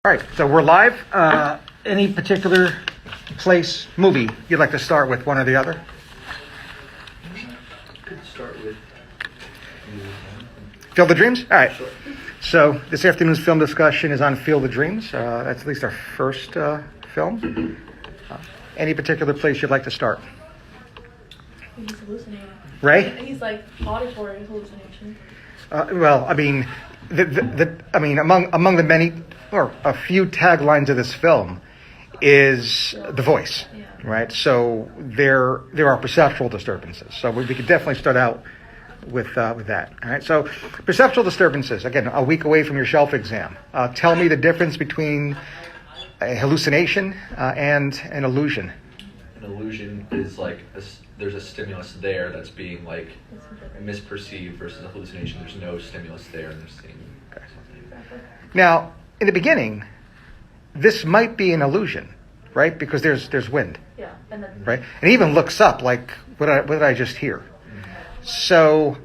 All right, so we're live. Any particular place, movie you'd like to start with, one or the other? Could start with Field of Dreams? All right. Sure. So this afternoon's film discussion is on Field of Dreams. That's at least our first film. Any particular place you'd like to start? He's hallucinating. Ray? He's like auditory hallucination. Well, I mean, among the many or a few taglines of this film is the voice, Yeah. right? So there are perceptual disturbances. So we could definitely start out with that. All right. So perceptual disturbances. Again, a week away from your shelf exam. Tell me the difference between a hallucination and an illusion. an illusion is like there's a stimulus there that's being like misperceived versus a hallucination. There's no stimulus there and they're seeing something. Now, in the beginning, this might be an illusion, right? Because there's wind, Yeah. And then right? And he even looks up like, what did I just hear? So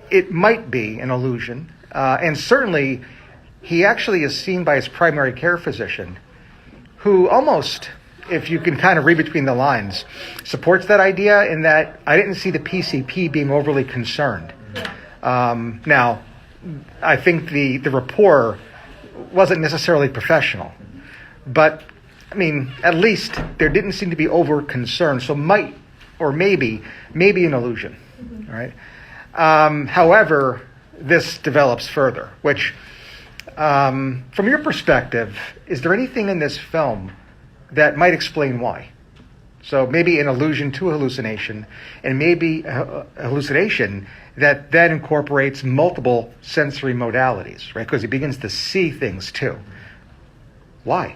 it might be an illusion. And certainly, he actually is seen by his primary care physician, who almost, if you can kind of read between the lines, supports that idea in that I didn't see the PCP being overly concerned. Now, I think the rapport wasn't necessarily professional, but I mean, at least there didn't seem to be over concern. So might or maybe an illusion, right? However, this develops further. Which, from your perspective, is there anything in this film that might explain why? So maybe an allusion to a hallucination, and maybe a hallucination that then incorporates multiple sensory modalities, right? Because he begins to see things too. Why?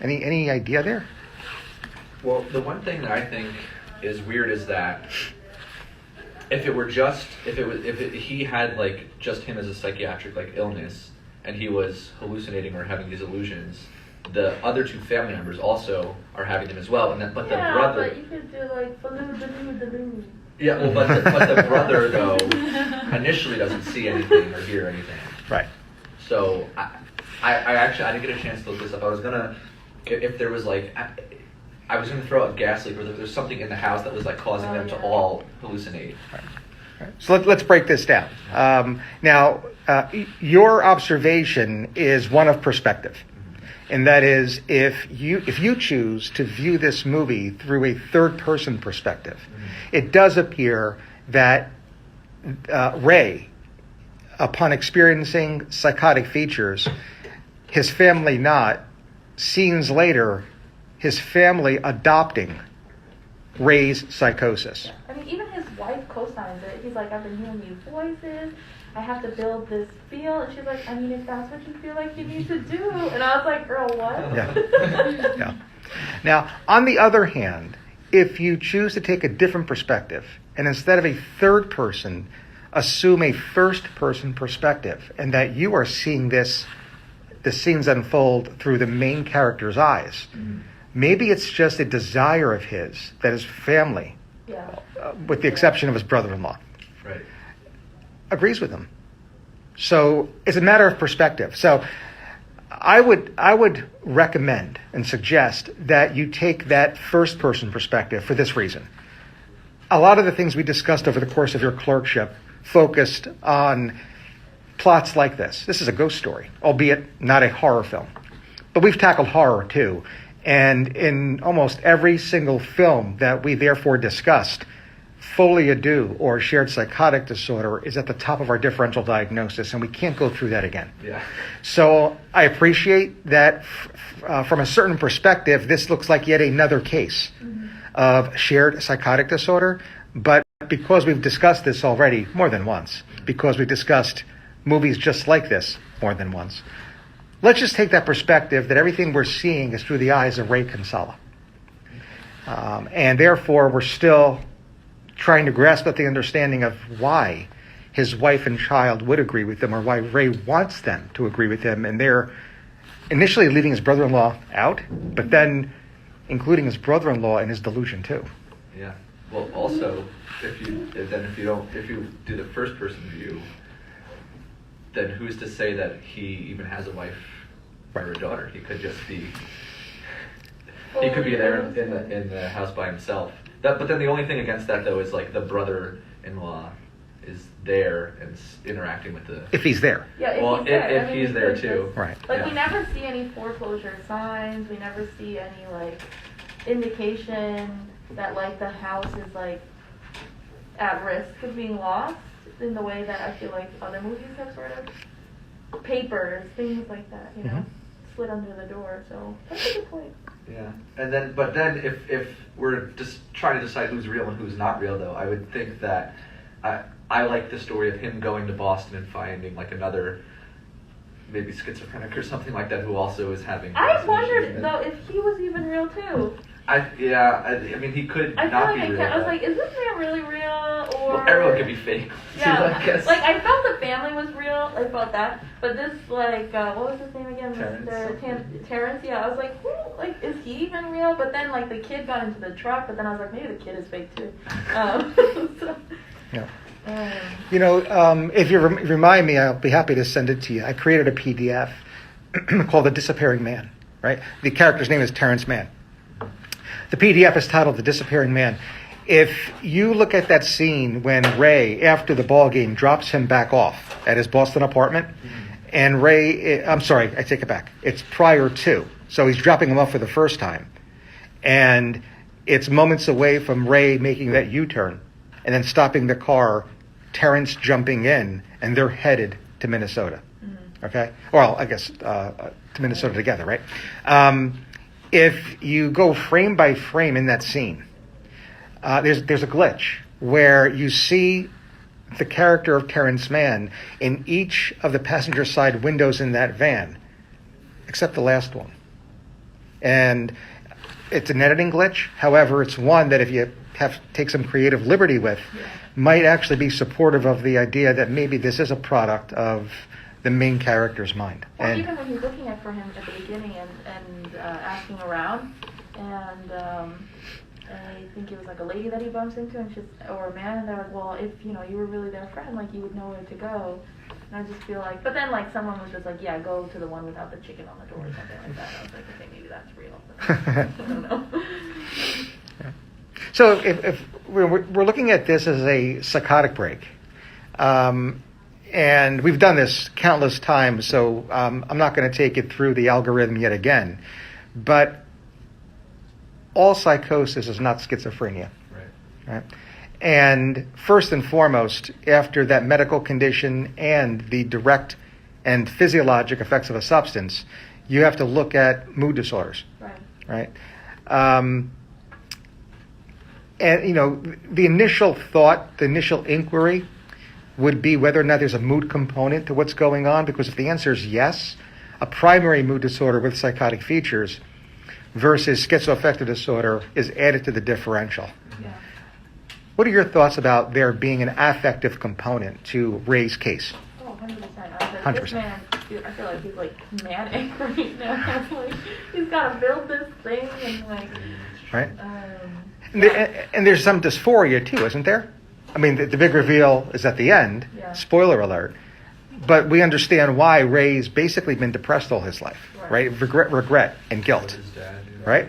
Any idea there? Well, the one thing that I think is weird is that if he had like just him as a psychiatric like illness and he was hallucinating or having these illusions, the other two family members also are having them as well. And then, but the brother. but you could do like baloo. Yeah, well, but the brother though initially doesn't see anything or hear anything. Right. So I didn't get a chance to look this up. I was gonna, if there was like, I was gonna throw out gas leak or there's something in the house that was like causing them to all hallucinate. Right. So let's break this down. Now, your observation is one of perspective. And that is, if you choose to view this movie through a third-person perspective, it does appear that Ray, upon experiencing psychotic features, his family not, scenes later, his family adopting Ray's psychosis. I mean, even his wife co-signs it. He's like, I've been hearing these voices. I have to build this feel. And she's like, I mean, if that's what you feel like you need to do. And I was like, girl, what? Yeah. Now, on the other hand, if you choose to take a different perspective and instead of a third person, assume a first person perspective and that you are seeing the scenes unfold through the main character's eyes, maybe it's just a desire of his that his family, with the exception of his brother-in-law, Right. agrees with him. So it's a matter of perspective. So I would recommend and suggest that you take that first person perspective for this reason. A lot of the things we discussed over the course of your clerkship focused on plots like this. This is a ghost story, albeit not a horror film. But we've tackled horror too. And in almost every single film that we therefore discussed, folie à deux or shared psychotic disorder is at the top of our differential diagnosis, and we can't go through that again. Yeah. So I appreciate that from a certain perspective, this looks like yet another case of shared psychotic disorder. But because we've discussed this already more than once, because we've discussed movies just like this more than once, let's just take that perspective that everything we're seeing is through the eyes of Ray Kinsella. And therefore, we're still trying to grasp at the understanding of why his wife and child would agree with him or why Ray wants them to agree with him. And they're initially leaving his brother-in-law out, but then including his brother-in-law in his delusion too. Yeah. Well, also, if you do the first person view, then who's to say that he even has a wife or a daughter. He could just be. He could be there in the house by himself. But then the only thing against that though is like the brother-in-law is there and interacting with the. If he's there. Yeah, if Well, he's there. if he's there too. Right. Like Yeah. we never see any foreclosure signs. We never see any like indication that like the house is like at risk of being lost in the way that I feel like other movies have sort of papers, things like that, you know, Mhm. slid under the door. So that's a good point. Yeah, and then but then if we're just trying to decide who's real and who's not real, though, I would think that I like the story of him going to Boston and finding like another maybe schizophrenic or something like that who also is having. I issues. wondered And though if he was even real too. I mean he could I feel not like be real. I was but- like, is this man really real or? well, everyone could be fake. Yeah, too, I guess. like I felt the family was real. I felt that, but this like what was his name again? Terrence Mr. something. Terrence. Yeah, I was like, who? Like, is he even real? But then like the kid got into the truck, but then I was like, maybe the kid is fake too. So, Yeah. um, You know, if you remind me, I'll be happy to send it to you. I created a PDF called The Disappearing Man, right? The character's name is Terrence Mann. The PDF is titled The Disappearing Man. If you look at that scene when Ray, after the ball game, drops him back off at his Boston apartment, and Ray, I'm sorry, I take it back. It's prior to. So he's dropping him off for the first time. And it's moments away from Ray making that U-turn and then stopping the car, Terrence jumping in, and they're headed to Minnesota. Okay? Well, I guess to Minnesota together, right? If you go frame by frame in that scene, there's a glitch where you see the character of Terrence Mann in each of the passenger side windows in that van, except the last one. And it's an editing glitch. However, it's one that if you have to take some creative liberty with, might actually be supportive of the idea that maybe this is a product of the main character's mind. or And even when he's looking for him at the beginning and asking around, and I think it was like a lady that he bumps into, and or a man, and they're like, well, if you were really their friend, like you would know where to go. And I just feel like, but then like someone was just like, yeah, go to the one without the chicken on the door or something like that. I was like, okay, maybe that's real. But I don't know. So if we're looking at this as a psychotic break, and we've done this countless times, so I'm not going to take it through the algorithm yet again, but all psychosis is not schizophrenia. Right? And first and foremost, after that medical condition and the direct and physiologic effects of a substance, you have to look at mood disorders. Right? And, the initial thought, the initial inquiry would be whether or not there's a mood component to what's going on, because if the answer is yes, a primary mood disorder with psychotic features versus schizoaffective disorder is added to the differential. Yeah. What are your thoughts about there being an affective component to Ray's case? Oh, 100%. I was like, 100%. this man, dude, I feel like he's like manic right now. Like, he's got to build this thing and like, Right? yeah. And there's some dysphoria too, isn't there? I mean, the big reveal is at the end. Yeah. Spoiler alert. But we understand why Ray's basically been depressed all his life, right? Regret and guilt, His dad, right?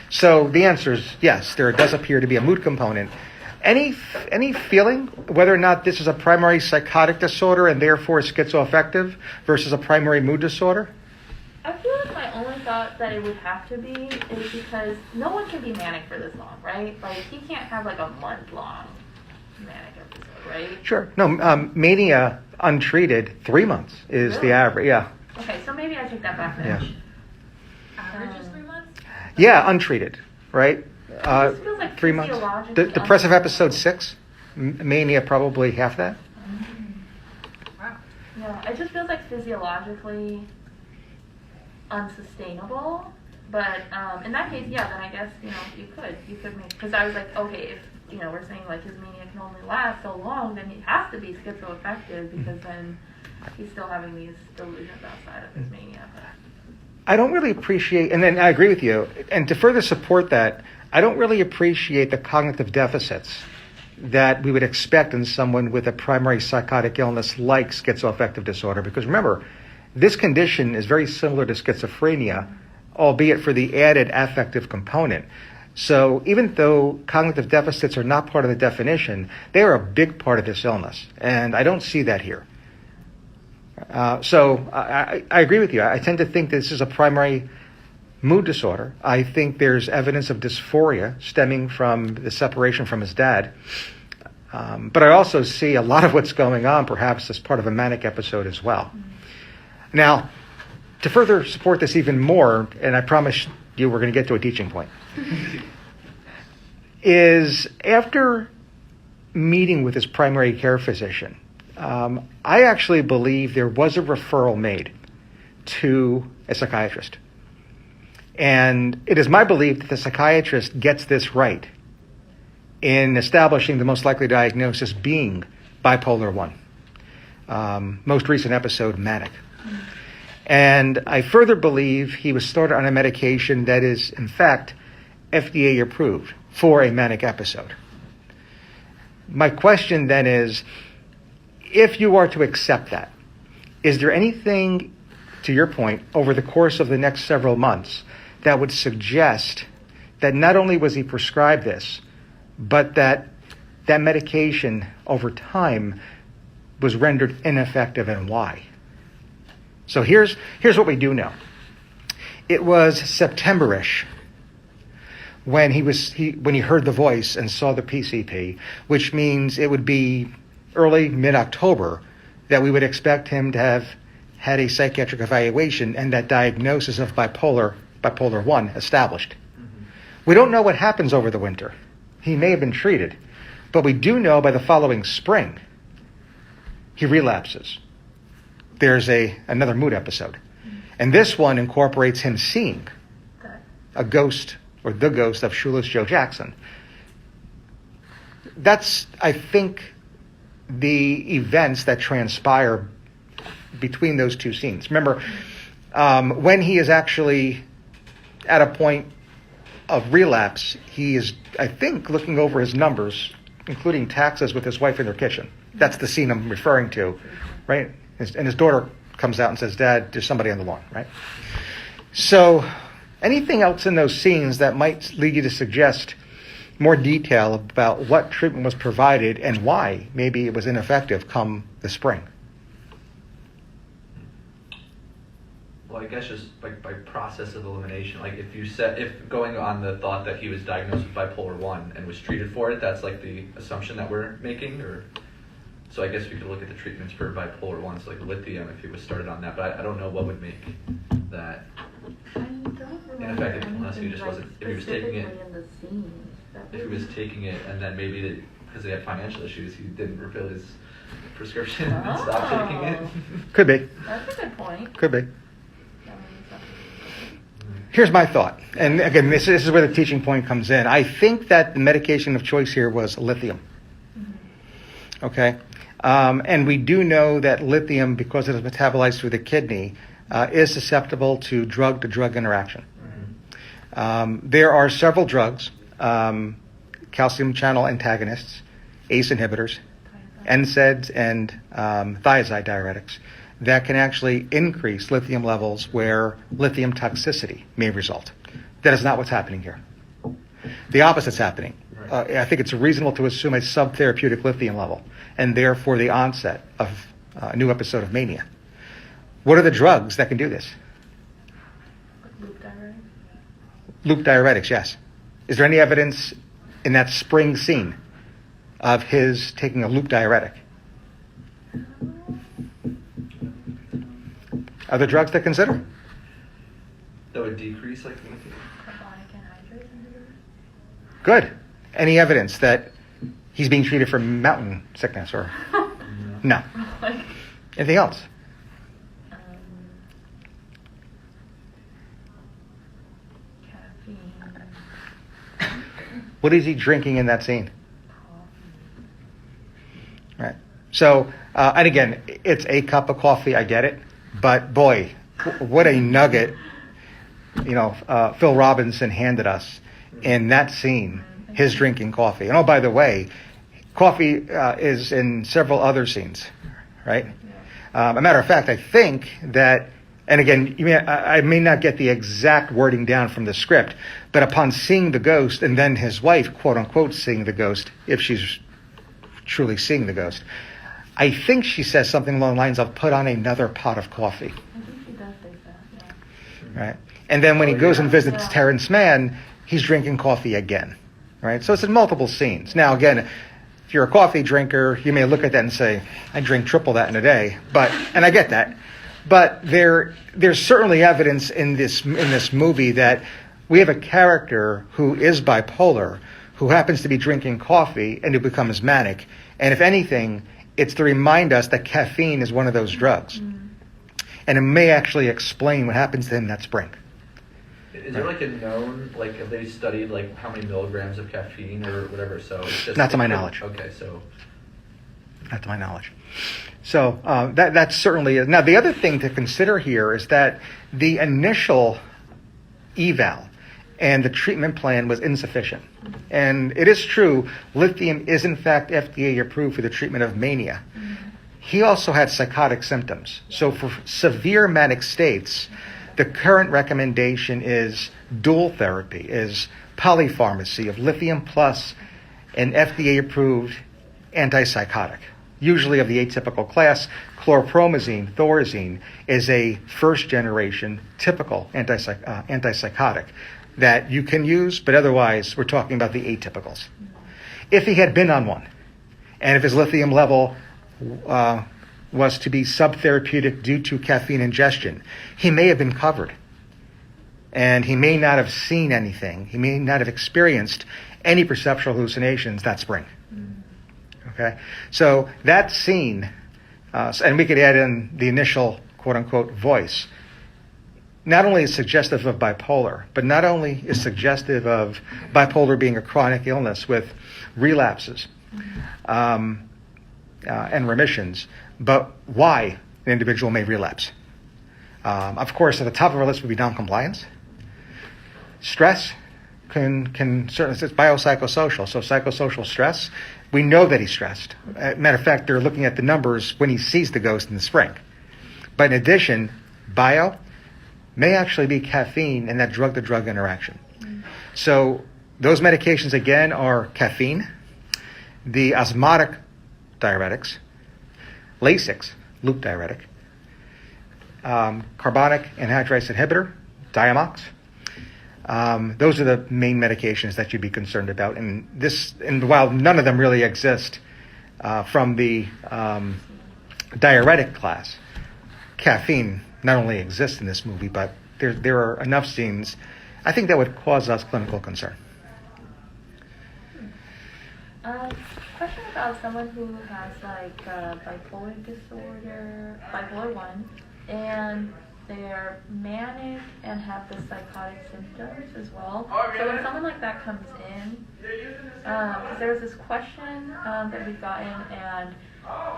So the answer is yes, there does appear to be a mood component. Any feeling whether or not this is a primary psychotic disorder and therefore schizoaffective versus a primary mood disorder? I feel like my only thought that it would have to be is because no one can be manic for this long, right? Like, he can't have like a month-long manic episode, right? Sure. No, mania untreated, 3 months is the Really? average. Yeah. Okay, so maybe I take that back then. Yeah. Average is 3 months? Yeah, untreated, right? This feels like 3 months. physiologically Depressive episode 6, mania probably half that. Wow. Yeah, it just feels like physiologically unsustainable. But in that case, yeah, then I guess, you could make, because I was like, okay, if, we're saying like his mania can only last so long, then he has to be schizoaffective because then he's still having these delusions outside of his mania. But I don't really appreciate, and then I agree with you, and to further support that, I don't really appreciate the cognitive deficits that we would expect in someone with a primary psychotic illness like schizoaffective disorder. Because remember, This condition is very similar to schizophrenia, albeit for the added affective component. So even though cognitive deficits are not part of the definition, they are a big part of this illness, and I don't see that here. So I agree with you. I tend to think this is a primary mood disorder. I think there's evidence of dysphoria stemming from the separation from his dad. But I also see a lot of what's going on perhaps as part of a manic episode as well. Now, to further support this even more, and I promise you we're going to get to a teaching point, is after meeting with his primary care physician, I actually believe there was a referral made to a psychiatrist. And it is my belief that the psychiatrist gets this right in establishing the most likely diagnosis being bipolar 1. Most recent episode, manic. And I further believe he was started on a medication that is, in fact, FDA approved for a manic episode. My question then is, if you are to accept that, is there anything, to your point, over the course of the next several months that would suggest that not only was he prescribed this, but that that medication over time was rendered ineffective, and why? So here's what we do know. It was September-ish when he heard the voice and saw the PCP, which means it would be early mid-October that we would expect him to have had a psychiatric evaluation and that diagnosis of bipolar 1 established. Mm-hmm. We don't know what happens over the winter. He may have been treated, but we do know by the following spring he relapses. There's another mood episode. And this one incorporates him seeing a ghost, or the ghost of Shoeless Joe Jackson. That's, I think, the events that transpire between those two scenes. Remember, when he is actually at a point of relapse, he is, I think, looking over his numbers, including taxes, with his wife in their kitchen. That's the scene I'm referring to, right? And his daughter comes out and says, "Dad, there's somebody on the lawn," right? So anything else in those scenes that might lead you to suggest more detail about what treatment was provided and why maybe it was ineffective come the spring? Well, I guess just like by process of elimination, like if going on the thought that he was diagnosed with bipolar 1 and was treated for it, that's like the assumption that we're making, or so I guess we could look at the treatments for bipolar 1, so like lithium if he was started on that, but I don't know what would make that I don't remember ineffective unless he anything, just like, wasn't, if he was taking it, specifically in the scenes. if he was taking it and then maybe because they had financial issues, he didn't refill his prescription and stopped taking it. Could be. That's a good point. Could be. That makes sense. Here's my thought. And again, this is where the teaching point comes in. I think that the medication of choice here was lithium. Mm-hmm. Okay? And we do know that lithium, because it is metabolized through the kidney, is susceptible to drug-to-drug interaction. Mm-hmm. There are several drugs, calcium channel antagonists, ACE inhibitors, NSAIDs, and thiazide diuretics, that can actually increase lithium levels where lithium toxicity may result. That is not what's happening here. The opposite's happening. I think it's reasonable to assume a subtherapeutic lithium level, and therefore the onset of a new episode of mania. What are the drugs that can do this? Loop diuretics? Loop diuretics, yes. Is there any evidence in that spring scene of his taking a loop diuretic? Are there drugs to consider? That would decrease like lithium. Carbonic anhydrase inhibitor? Good. Any evidence that he's being treated for mountain sickness or no? Like, Anything else? caffeine. What is he drinking in that scene? Right. So, and again, it's a cup of coffee. I get it, but boy, what a nugget! Phil Robinson handed us in that scene. His drinking coffee. And oh, by the way, coffee is in several other scenes, right? A matter of fact, I think that, and again, I may not get the exact wording down from the script, but upon seeing the ghost and then his wife, quote unquote, seeing the ghost, if she's truly seeing the ghost, I think she says something along the lines of, put on another pot of coffee. I think he does say that, yeah. Right? And then when he goes and visits Yeah. Terrence Mann, he's drinking coffee again. Right? So it's in multiple scenes. Now, again, if you're a coffee drinker, you may look at that and say, I drink triple that in a day. And I get that. But there's certainly evidence in this movie that we have a character who is bipolar, who happens to be drinking coffee and who becomes manic. And if anything, it's to remind us that caffeine is one of those drugs. And it may actually explain what happens to him that spring. Is there like a known, like, have they studied like how many milligrams of caffeine or whatever? So it's just Not to my knowledge. Okay, so Not to my knowledge. So that certainly is. Now, the other thing to consider here is that the initial eval and the treatment plan was insufficient. And it is true, lithium is in fact FDA approved for the treatment of mania. He also had psychotic symptoms. So for severe manic states, the current recommendation is dual therapy, is polypharmacy of lithium plus an FDA-approved antipsychotic, usually of the atypical class. Chlorpromazine, Thorazine, is a first-generation typical antipsychotic that you can use, but otherwise we're talking about the atypicals. If he had been on one, and if his lithium level was to be subtherapeutic due to caffeine ingestion, he may have been covered. And he may not have seen anything. He may not have experienced any perceptual hallucinations that spring. Okay? So that scene, and we could add in the initial quote-unquote voice, not only is suggestive of bipolar, but not only is suggestive of bipolar being a chronic illness with relapses and remissions, but why an individual may relapse. Of course, at the top of our list would be noncompliance. Stress can certainly, it's biopsychosocial. So psychosocial stress, we know that he's stressed. Matter of fact, they're looking at the numbers when he sees the ghost in the spring. But in addition, bio may actually be caffeine and that drug-to-drug interaction. So those medications, again, are caffeine, the osmotic diuretics, Lasix, loop diuretic, carbonic anhydrase inhibitor, Diamox. Those are the main medications that you'd be concerned about. And while none of them really exist from the diuretic class, caffeine not only exists in this movie, but there are enough scenes, I think, that would cause us clinical concern. Question about someone who has like bipolar disorder, bipolar 1, and they're manic and have the psychotic symptoms as well. So when someone like that comes in, because there was this question that we've gotten, and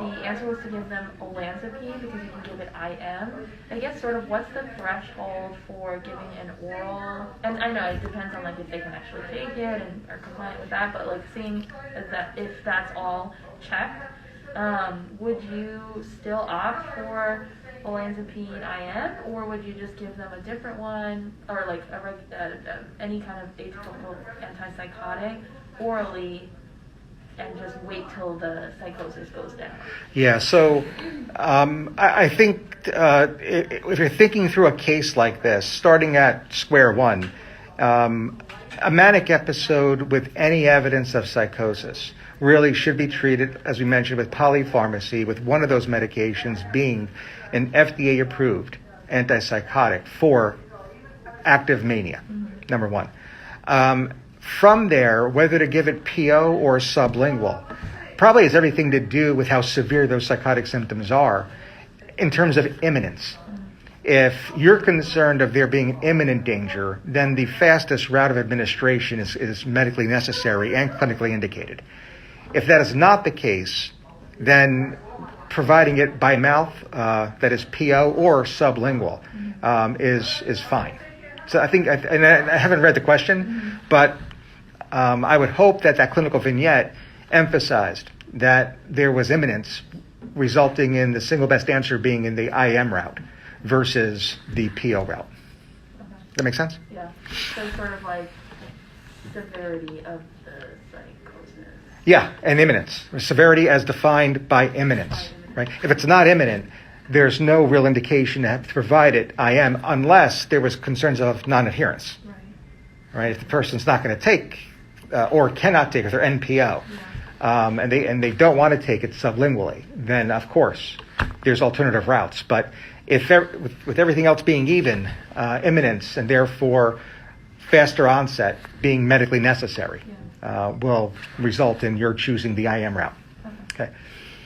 the answer was to give them olanzapine because you can give it IM. I guess sort of what's the threshold for giving an oral? And I know it depends on like if they can actually take it and are compliant with that, but like seeing that if that's all checked, would you still opt for olanzapine IM, or would you just give them a different one, or like any kind of atypical antipsychotic orally, and just wait till the psychosis goes down? Yeah, so I think if you're thinking through a case like this, starting at square one, a manic episode with any evidence of psychosis really should be treated, as we mentioned, with polypharmacy, with one of those medications being an FDA-approved antipsychotic for active mania, number one. From there, whether to give it PO or sublingual probably has everything to do with how severe those psychotic symptoms are in terms of imminence. If you're concerned of there being imminent danger, then the fastest route of administration is medically necessary and clinically indicated. If that is not the case, then providing it by mouth, that is PO or sublingual, is fine. So I think, and I haven't read the question, but I would hope that clinical vignette emphasized that there was imminence resulting in the single best answer being in the IM route versus the PO route. Okay. That make sense? Yeah. So sort of like severity of the psychosis. Yeah, and imminence. Severity as defined by imminence, right? If it's not imminent, there's no real indication to provide it IM unless there was concerns of non-adherence, Right. right? If the person's not going to take or cannot take, if they're NPO, and they don't want to take it sublingually, then of course there's alternative routes. But if with everything else being even, imminence and therefore faster onset being medically necessary will result in your choosing the IM route. Okay.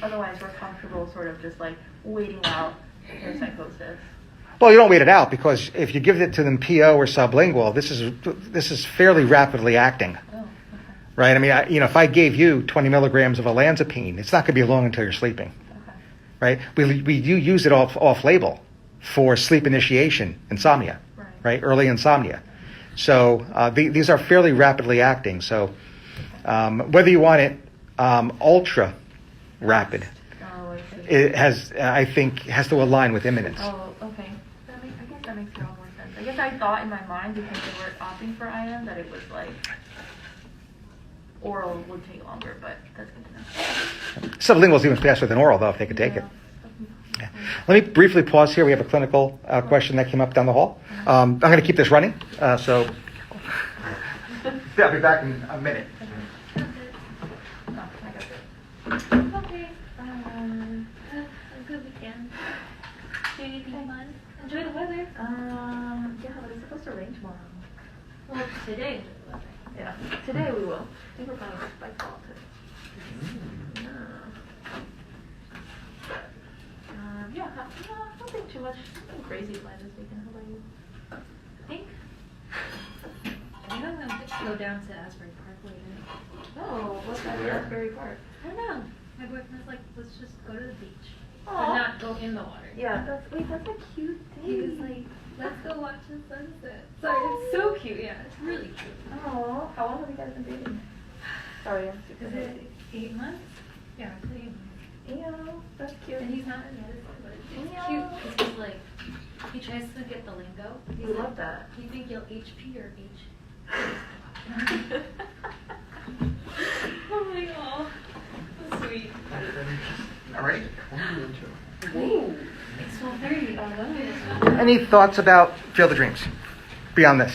Otherwise, we're comfortable sort of just like waiting out their psychosis. Well, you don't wait it out because if you give it to them PO or sublingual, this is fairly rapidly acting, Oh, okay. right? I mean, if I gave you 20 milligrams of olanzapine, it's not going to be long until you're sleeping, Okay. right? We do use it off label for sleep initiation, insomnia, right? Early insomnia. So these are fairly rapidly acting. So whether you want it ultra rapid, Oh, I see. it has to align with imminence. Oh, okay. I guess that makes a lot more sense. I guess I thought in my mind, because they were opting for IM, that it was like oral would take longer, but that's good to know. Sublingual is even faster than oral, though, if they could take it. Yeah. Let me briefly pause here. We have a clinical question that came up down the hall. I'm going to keep this running, so yeah, I'll be back in a minute. Oh, I got it. Okay. A good weekend. Do anything fun? Enjoy the weather. Yeah, but it's supposed to rain tomorrow. Well, today enjoy the weather. Yeah, today we will. I think we're planning to bike fall today. Yeah, nothing too much, nothing crazy planned this weekend. How about you? I think I'm gonna go down to Asbury Park later. Oh, what's that Where? Asbury Park? I don't know. My boyfriend's like, let's just go to the beach, but Aw. not go in the water. Yeah, that's a cute thing. He was like, let's go watch the sunset. So it's so cute. Yeah, it's really cute. Oh, how long have you guys been dating? Sorry, I'm super Is it 8 months? Yeah, it's 8 months. Ew, that's cute. And he's not in medicine, but it's Yeah. cute because he's like, he tries to get the lingo. He's We like, love that. You think you'll HP or H? I'm like, oh, so sweet. All right. Ooh. It's 12:30. When is it? Any thoughts about Field of Dreams beyond this?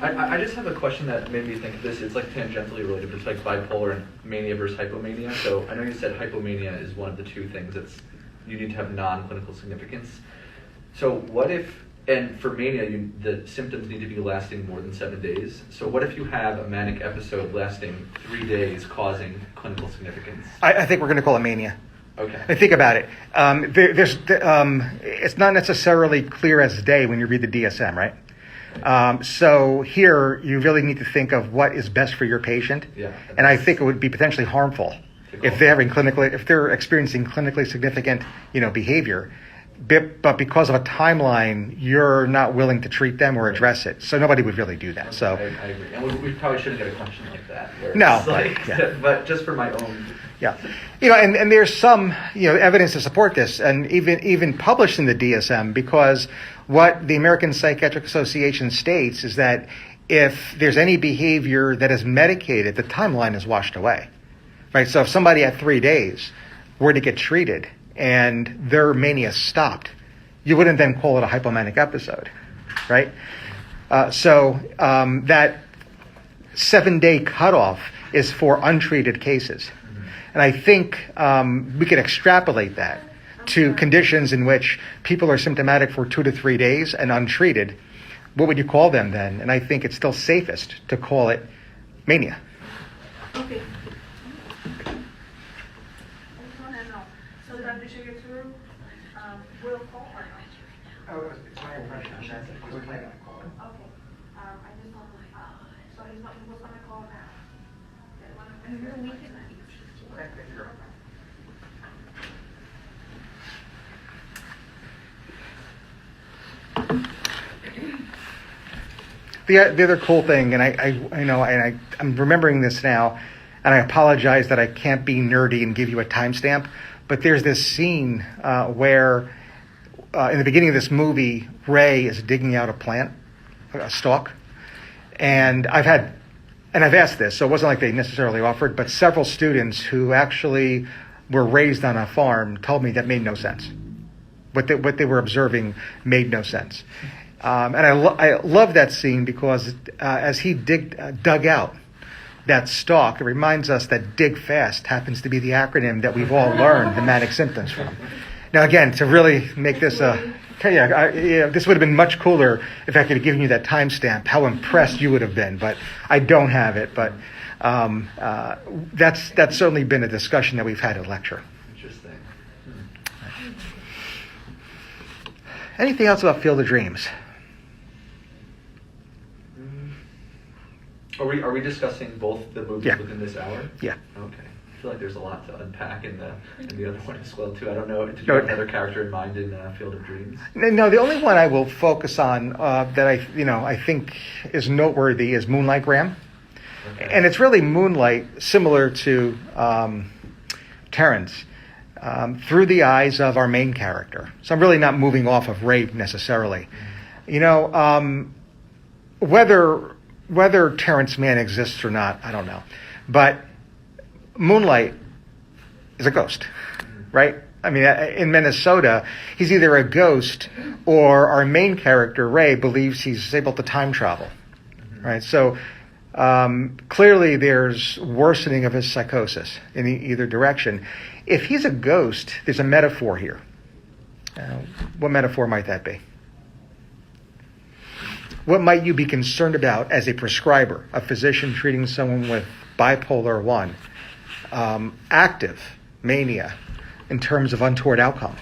I just have a question that made me think of this. It's like tangentially related, but it's like bipolar and mania versus hypomania. So I know you said hypomania is one of the two things that's you need to have non-clinical significance. So what if, and for mania, the symptoms need to be lasting more than 7 days. So what if you have a manic episode lasting 3 days causing clinical significance? I think we're going to call it mania. Okay. And think about it. It's not necessarily clear as day when you read the DSM, right? So here you really need to think of what is best for your patient. Yeah. And I think it would be potentially harmful if they're experiencing clinically significant, behavior, but because of a timeline, you're not willing to treat them or address it. So nobody would really do that. So I agree. And we probably shouldn't get a question like that. where No, it's like, yeah. But just for my own. yeah, and there's some evidence to support this, and even published in the DSM, because what the American Psychiatric Association states is that if there's any behavior that is medicated, the timeline is washed away, right? So if somebody at 3 days were to get treated and their mania stopped, you wouldn't then call it a hypomanic episode, right? So that 7-day cutoff is for untreated cases. And I think we could extrapolate that to conditions in which people are symptomatic for 2 to 3 days and untreated. What would you call them then? And I think it's still safest to call it mania. Okay. I just want to know, so that the sugar through will call or not? Oh, it's my impression that we're planning on calling. Okay, I just want to, so he's not, he was gonna call now. The other cool thing, and I'm remembering this now, and I apologize that I can't be nerdy and give you a timestamp, but there's this scene where in the beginning of this movie, Ray is digging out a plant, a stalk, and I've asked this, so it wasn't like they necessarily offered, but several students who actually were raised on a farm told me that made no sense. What they were observing made no sense. And I love that scene because as he dug out that stalk, it reminds us that dig fast happens to be the acronym that we've all learned the manic symptoms from. Now, again, to really make this this would have been much cooler if I could have given you that timestamp, how impressed you would have been, but I don't have it. But that's certainly been a discussion that we've had at lecture. Interesting. Anything else about Field of Dreams? Are we discussing both the movies Yeah. within this hour? Yeah. Okay. I feel like there's a lot to unpack in the other one as well too. I don't know. Did you No, have another character in mind in Field of Dreams? No, the only one I will focus on that I think is noteworthy is Moonlight Graham. Okay. And it's really Moonlight, similar to Terrence, through the eyes of our main character. So I'm really not moving off of Ray necessarily. You know, whether Terrence Mann exists or not, I don't know. But Moonlight is a ghost, right? I mean, in Minnesota, he's either a ghost or our main character, Ray, believes he's able to time travel, right? So clearly there's worsening of his psychosis in either direction. If he's a ghost, there's a metaphor here. What metaphor might that be? What might you be concerned about as a prescriber, a physician treating someone with bipolar 1, active mania, in terms of untoward outcome?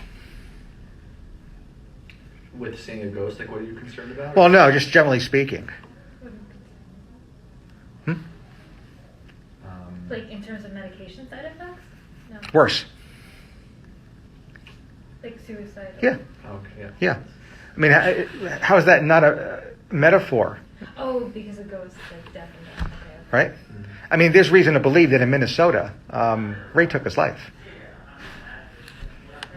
With seeing a ghost, like what are you concerned about? Well, no, just generally speaking. Like in terms of medication side effects? No. Worse. Like suicide? Yeah. Okay. Yeah. Yeah. I mean, how is that not a metaphor, Oh, because it goes like death and death. Okay. right? I mean, there's reason to believe that in Minnesota, Ray took his life,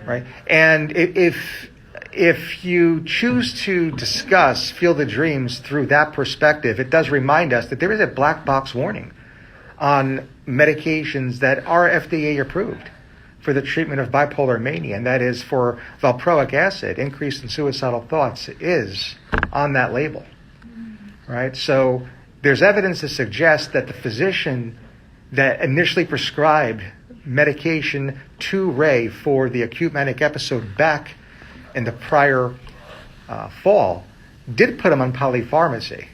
right? And if you choose to discuss Field of Dreams through that perspective, it does remind us that there is a black box warning on medications that are FDA approved for the treatment of bipolar mania, and that is for valproic acid. Increase in suicidal thoughts is on that label, right? So there's evidence to suggest that the physician that initially prescribed medication to Ray for the acute manic episode back in the prior fall did put him on polypharmacy,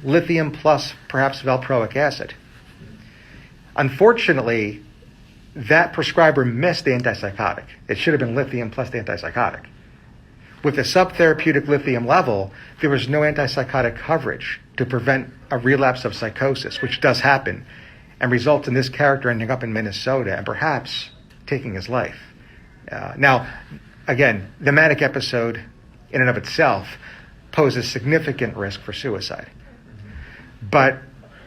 lithium plus perhaps valproic acid. Unfortunately, that prescriber missed the antipsychotic. It should have been lithium plus the antipsychotic. With the subtherapeutic lithium level, there was no antipsychotic coverage to prevent a relapse of psychosis, which does happen, and results in this character ending up in Minnesota and perhaps taking his life. Now, again, the manic episode in and of itself poses significant risk for suicide. But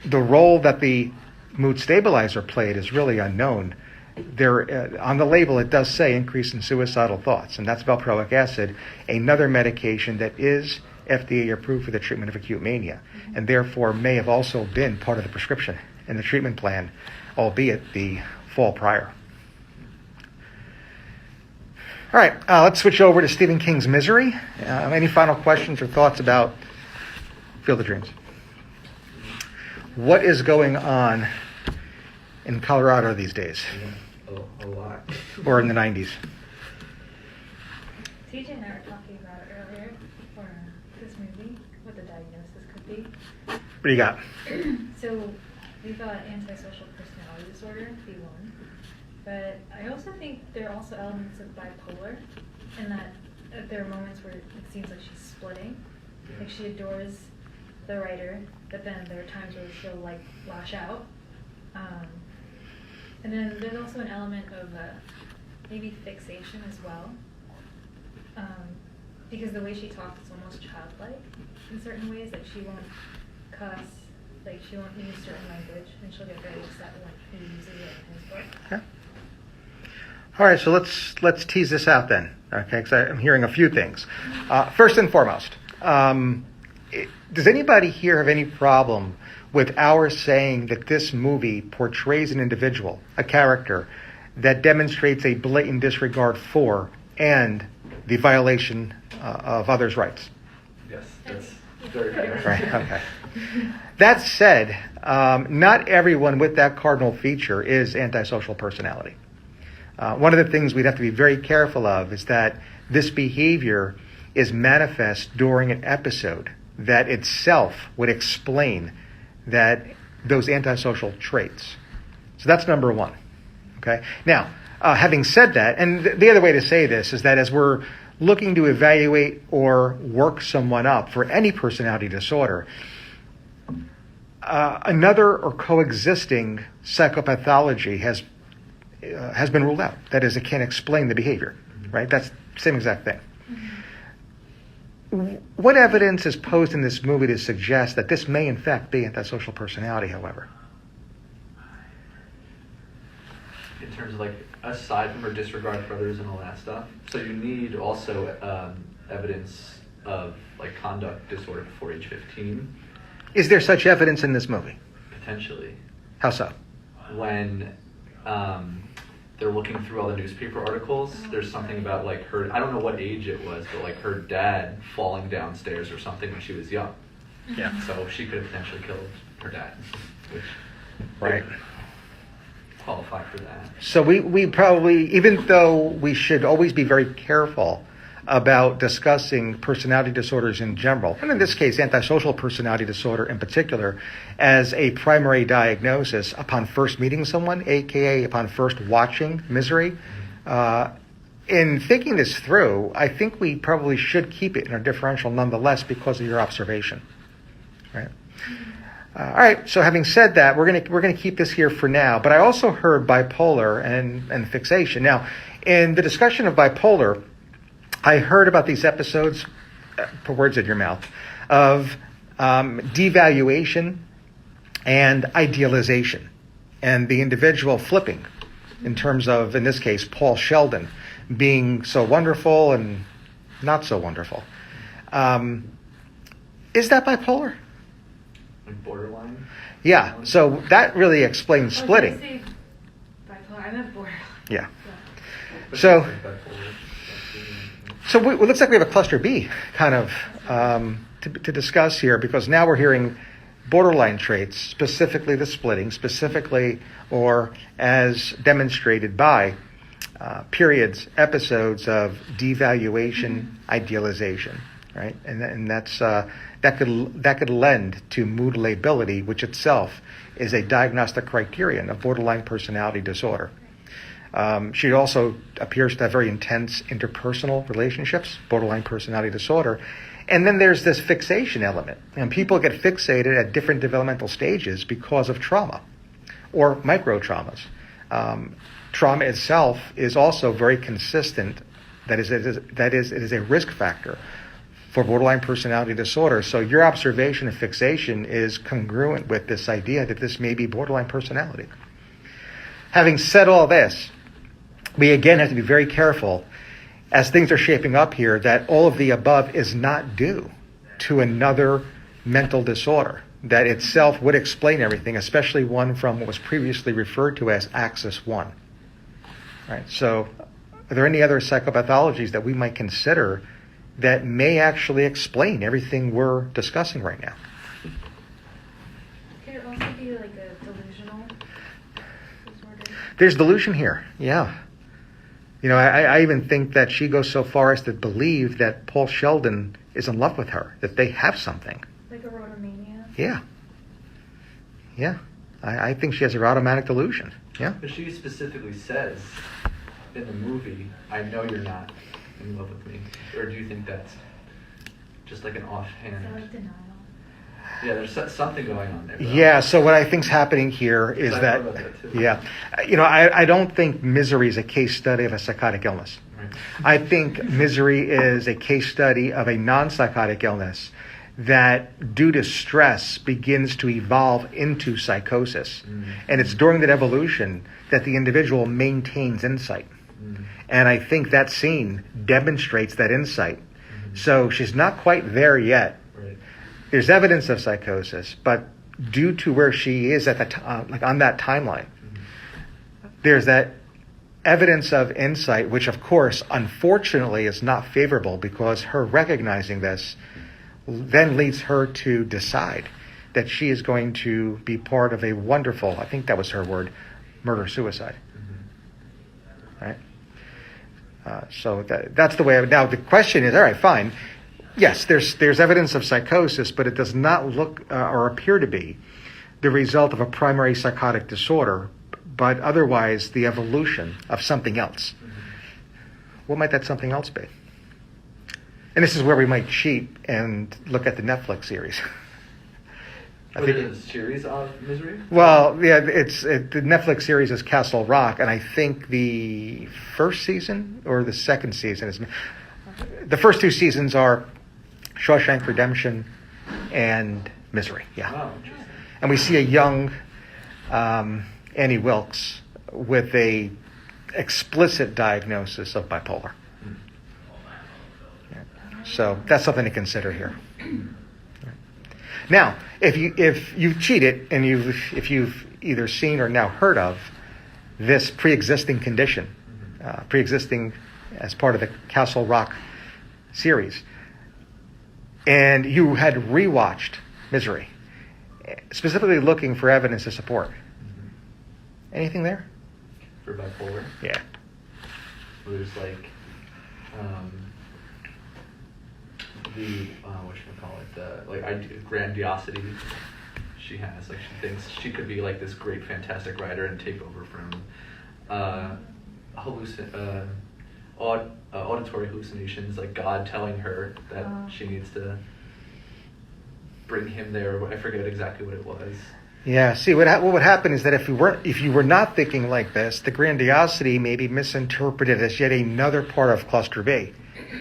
the role that the mood stabilizer played is really unknown. There, on the label, it does say increase in suicidal thoughts, and that's valproic acid, another medication that is FDA approved for the treatment of acute mania, and therefore may have also been part of the prescription in the treatment plan, albeit the fall prior. All right, let's switch over to Stephen King's Misery. Any final questions or thoughts about Field of Dreams? What is going on in Colorado these days, A lot. or in the 90s? TJ and I were talking about it earlier for this movie, what the diagnosis could be. What do you got? So we've got antisocial personality disorder, B1. But I also think there are also elements of bipolar, in that there are moments where it seems like she's splitting. Like she adores the writer, but then there are times where she'll like lash out. And then there's also an element of maybe fixation as well. Because the way she talks is almost childlike in certain ways, like she won't cuss Like, she won't use certain language, and she'll get very upset when he uses it in his book. Okay. All right, so let's tease this out then, okay? Because I'm hearing a few things. First and foremost, does anybody here have any problem with our saying that this movie portrays an individual, a character, that demonstrates a blatant disregard for and the violation of others' rights? Yes, that's very fair. Right, okay. That said, not everyone with that cardinal feature is antisocial personality. One of the things we'd have to be very careful of is that this behavior is manifest during an episode that itself would explain that those antisocial traits. So that's number one. Okay. Now, having said that, and the other way to say this is that as we're looking to evaluate or work someone up for any personality disorder, another or coexisting psychopathology has been ruled out. That is, it can't explain the behavior, right? That's the same exact thing. What evidence is posed in this movie to suggest that this may in fact be antisocial personality, however? In terms of like, aside from her disregard for others and all that stuff, so you need also evidence of like conduct disorder before age 15, Is there such evidence in this movie? potentially. How so? When they're looking through all the newspaper articles, there's something about like her, I don't know what age it was, but like her dad falling downstairs or something when she was young. Yeah. So she could have potentially killed her dad, which Right. would qualify for that. So we probably, even though we should always be very careful about discussing personality disorders in general, and in this case, antisocial personality disorder in particular, as a primary diagnosis upon first meeting someone, aka upon first watching Misery. In thinking this through, I think we probably should keep it in our differential nonetheless because of your observation. Right? All right. So having said that, we're gonna keep this here for now. But I also heard bipolar and fixation. Now, in the discussion of bipolar, I heard about these episodes, put words in your mouth, of devaluation and idealization, and the individual flipping in terms of, in this case, Paul Sheldon being so wonderful and not so wonderful. Is that bipolar? Like borderline. Yeah. So that really explains Oh, splitting. did I say bipolar? I meant borderline. Yeah. But So- it's like bipolar. So it looks like we have a cluster B kind of to discuss here, because now we're hearing borderline traits, specifically the splitting, specifically or as demonstrated by periods, episodes of devaluation, idealization, right? And that's that could lend to mood lability, which itself is a diagnostic criterion of borderline personality disorder. She also appears to have very intense interpersonal relationships, borderline personality disorder. And then there's this fixation element. And people get fixated at different developmental stages because of trauma or micro traumas. Trauma itself is also very consistent. That is, it is a risk factor for borderline personality disorder. So your observation of fixation is congruent with this idea that this may be borderline personality. Having said all this, we again have to be very careful as things are shaping up here that all of the above is not due to another mental disorder that itself would explain everything, especially one from what was previously referred to as Axis 1. Right? So are there any other psychopathologies that we might consider that may actually explain everything we're discussing right now? Could it also be like a delusional disorder? There's delusion here, yeah. You know, I even think that she goes so far as to believe that Paul Sheldon is in love with her, that they have something. Like a rhodomania? Yeah. Yeah. I think she has a automatic delusion. Yeah. But she specifically says in the movie, "I know you're not in love with me," or do you think that's just like an Is offhand? that like denial? Yeah, there's something going on there. but Yeah, so what I think's happening here is I that, thought about that too. yeah, you know, I don't think Misery is a case study of a psychotic illness. Right. I think Misery is a case study of a non-psychotic illness that, due to stress, begins to evolve into psychosis. And it's during that evolution that the individual maintains insight. And I think that scene demonstrates that insight. So she's not quite there yet. Right. There's evidence of psychosis, but due to where she is at the like on that timeline, there's that evidence of insight, which of course, unfortunately, is not favorable, because her recognizing this then leads her to decide that she is going to be part of a wonderful, I think that was her word, murder-suicide. Right? So that's the way. Now the question is, all right, fine. Yes, there's evidence of psychosis, but it does not look or appear to be the result of a primary psychotic disorder, but otherwise the evolution of something else. What might that something else be? And this is where we might cheat and look at the Netflix series. What is it, a series of Misery? Well, yeah, the Netflix series is Castle Rock, and I think the first season or the second season is. The first two seasons are Shawshank Redemption and Misery. Yeah, Oh, interesting. and we see a young Annie Wilkes with a explicit diagnosis of bipolar. Yeah. So that's something to consider here. Now, if you've cheated and if you've either seen or now heard of this pre-existing condition, pre-existing as part of the Castle Rock series, and you had rewatched Misery, specifically looking for evidence of support, anything there? For bipolar. Yeah. There's like the whatchamacallit, the like grandiosity she has. Like she thinks she could be like this great, fantastic writer and take over from auditory hallucinations, like God telling her that she needs to bring him there. I forget exactly what it was. Yeah. See, what would happen is that if you were not thinking like this, the grandiosity may be misinterpreted as yet another part of cluster B,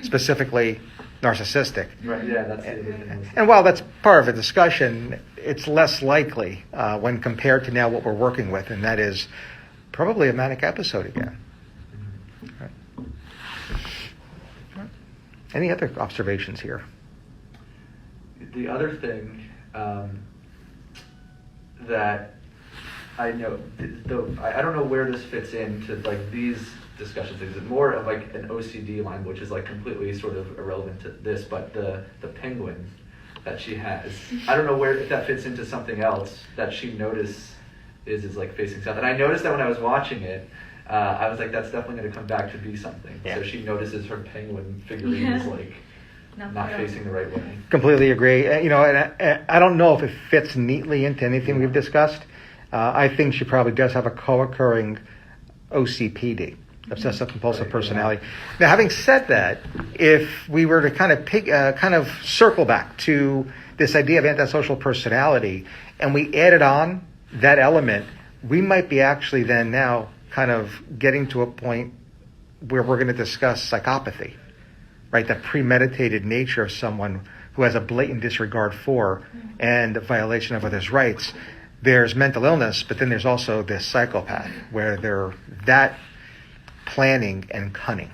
specifically narcissistic. Right. Yeah, that's the other thing. And while that's part of a discussion, it's less likely when compared to now what we're working with, and that is probably a manic episode again. Right. Any other observations here? The other thing that I know, I don't know where this fits into like these discussions. Is it more of like an OCD line, which is like completely sort of irrelevant to this, but the penguin that she has, I don't know where if that fits into something else that she noticed is like facing south. And I noticed that when I was watching it, I was like, that's definitely going to come back to be something. Yeah. So she notices her penguin figurine is like not facing the right way. Completely agree. And I don't know if it fits neatly into anything we've discussed. I think she probably does have a co-occurring OCPD, obsessive compulsive personality. Now, having said that, if we were to kind of circle back to this idea of antisocial personality, and we added on that element, we might be actually then now kind of getting to a point where we're going to discuss psychopathy, right? The premeditated nature of someone who has a blatant disregard for and a violation of others' rights. There's mental illness, but then there's also this psychopath where they're that planning and cunning.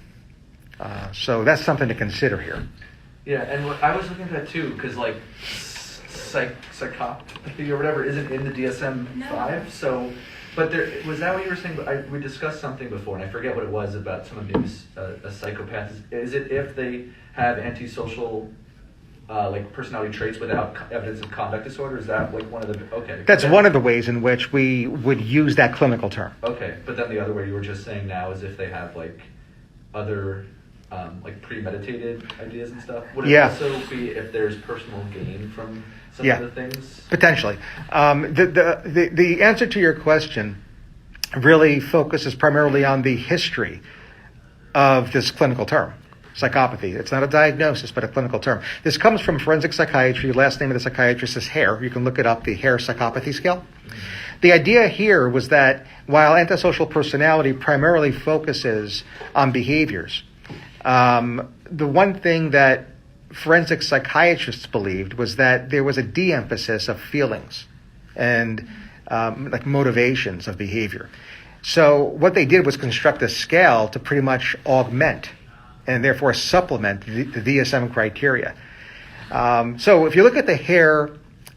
So that's something to consider here. Yeah, and what I was looking at that too, because like psychopathy or whatever isn't in the DSM-5. So, but there was that what you were saying? We discussed something before, and I forget what it was about someone being a psychopath. Is it if they have antisocial like personality traits without evidence of conduct disorder? Is that like one of the okay? That's one of the ways in which we would use that clinical term. Okay, but then the other way you were just saying now is if they have like other like premeditated ideas and stuff. Would it also be if there's personal gain from some of the things? Potentially. The answer to your question really focuses primarily on the history of this clinical term, psychopathy. It's not a diagnosis, but a clinical term. This comes from forensic psychiatry. Last name of the psychiatrist is Hare. You can look it up, the Hare psychopathy scale. The idea here was that while antisocial personality primarily focuses on behaviors, the one thing that forensic psychiatrists believed was that there was a de-emphasis of feelings and like motivations of behavior. So what they did was construct a scale to pretty much augment and therefore supplement the DSM criteria. So if you look at the Hare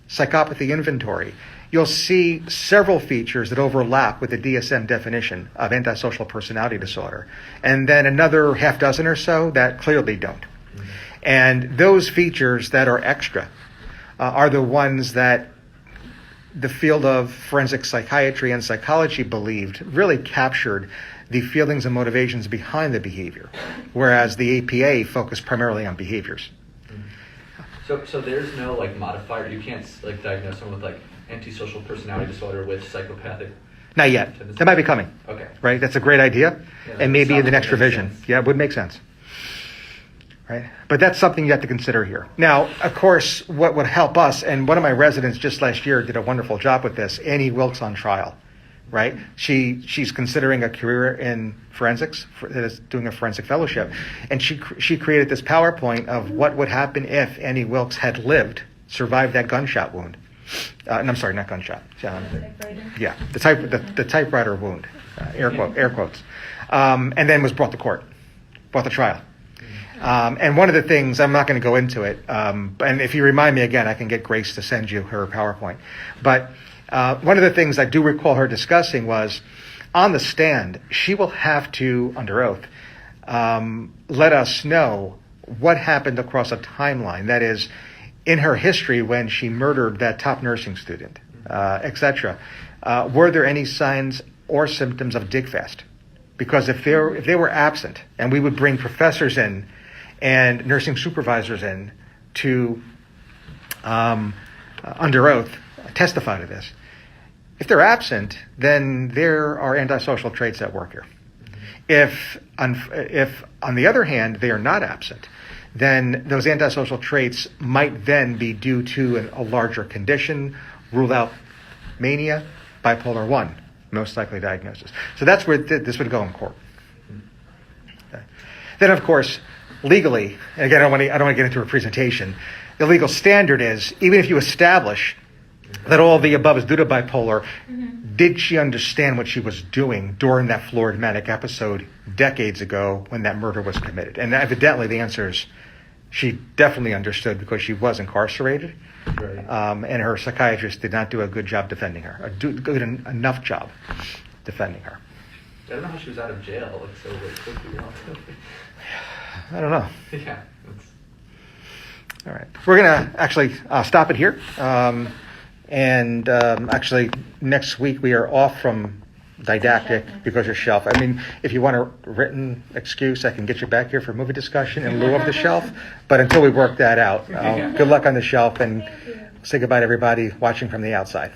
psychopathy inventory, you'll see several features that overlap with the DSM definition of antisocial personality disorder, and then another half dozen or so that clearly don't. And those features that are extra are the ones that the field of forensic psychiatry and psychology believed really captured the feelings and motivations behind the behavior, whereas the APA focused primarily on behaviors. So there's no like modifier. You can't like diagnose someone with like antisocial personality disorder with psychopathic. Not yet. tendencies? That might be coming. Okay. Right? That's a great idea. Yeah, And maybe in the sounds next like it makes revision. sense. Yeah, it would make sense. Right? But that's something you have to consider here. Now, of course, what would help us, and one of my residents just last year did a wonderful job with this, Annie Wilkes on trial. Right? She's considering a career in forensics, doing a forensic fellowship. And she created this PowerPoint of what would happen if Annie Wilkes had survived that gunshot wound. And I'm sorry, not gunshot. Yeah, the typewriter wound, air quotes, and then was brought to trial. And one of the things, I'm not going to go into it, and if you remind me again, I can get Grace to send you her PowerPoint. But one of the things I do recall her discussing was, on the stand, she will have to, under oath, let us know what happened across a timeline. That is, in her history when she murdered that top nursing student, etc., were there any signs or symptoms of digfast? Because if they were absent, and we would bring professors in and nursing supervisors in to, under oath, testify to this. If they're absent, then there are antisocial traits at work here. If on the other hand, they are not absent, then those antisocial traits might then be due to a larger condition, rule out mania, bipolar 1, most likely diagnosis. So that's where this would go in court. Okay. Then, of course, legally, and again, I don't want to get into a presentation, the legal standard is, even if you establish that all of the above is due to bipolar, did she understand what she was doing during that florid manic episode decades ago when that murder was committed? And evidently the answer is she definitely understood, because she was incarcerated, Right. and her psychiatrist did not do a good job defending her, good enough job defending her. I don't know how she was out of jail like so quickly. Relatively. I don't know. Yeah. All right. We're going to actually stop it here. And actually, next week we are off from didactic because of shelf. I mean, if you want a written excuse, I can get you back here for movie discussion in lieu of the shelf. But until we work that out, good luck on the shelf, and say goodbye to everybody watching from the outside.